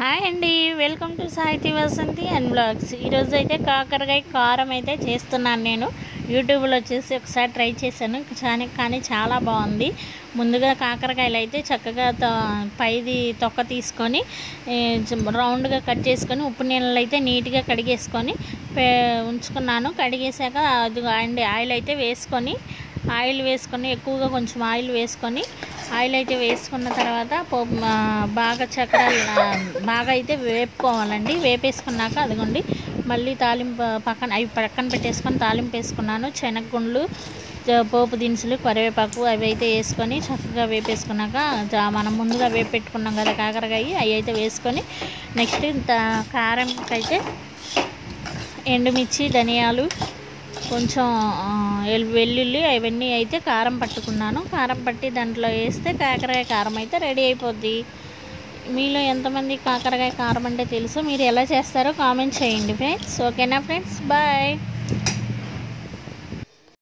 Hi అండి, welcome to సాహితీ Vasanthi and blogs. ఈరోజు అయితే కాకరకాయ కారం అయితే చేస్తున్నాను. నేను యూట్యూబ్లో వచ్చేసి ఒకసారి ట్రై చేశాను, కానీ చాలా బాగుంది. ముందుగా కాకరకాయలు అయితే చక్కగా పైది తొక్క తీసుకొని రౌండ్గా కట్ చేసుకొని ఉప్పు నీళ్ళలో అయితే నీట్గా కడిగేసుకొని ఉంచుకున్నాను. కడిగేసాక అది అండ్ ఆయిల్ అయితే వేసుకొని ఎక్కువగా కొంచెం ఆయిల్ వేసుకొని అయితే వేసుకున్న తర్వాత బాగా బాగా అయితే వేపుకోవాలండి. వేపేసుకున్నాక అదిగోండి మళ్ళీ తాలింపు పక్కన పెట్టేసుకొని తాలింపు వేసుకున్నాను. శనగగుండ్లు, పోపు దినుసులు, కరివేపాకు అవి అయితే వేసుకొని చక్కగా వేపేసుకున్నాక మనం ముందుగా వేపు పెట్టుకున్నాం కదా కాకరకాయ, అవి అయితే వేసుకొని నెక్స్ట్ కారంకి అయితే ఎండుమిర్చి, ధనియాలు, కొంచెం వెల్లుల్లి అవన్నీ అయితే కారం పట్టుకున్నాను. కారం పట్టి దాంట్లో వేస్తే కాకరకాయ కారం అయితే రెడీ అయిపోద్ది. మీలో ఎంతమంది కాకరకాయ కారం అంటే తెలుసు, మీరు ఎలా చేస్తారో కామెంట్ చేయండి ఫ్రెండ్స్. ఓకేనా ఫ్రెండ్స్, బాయ్.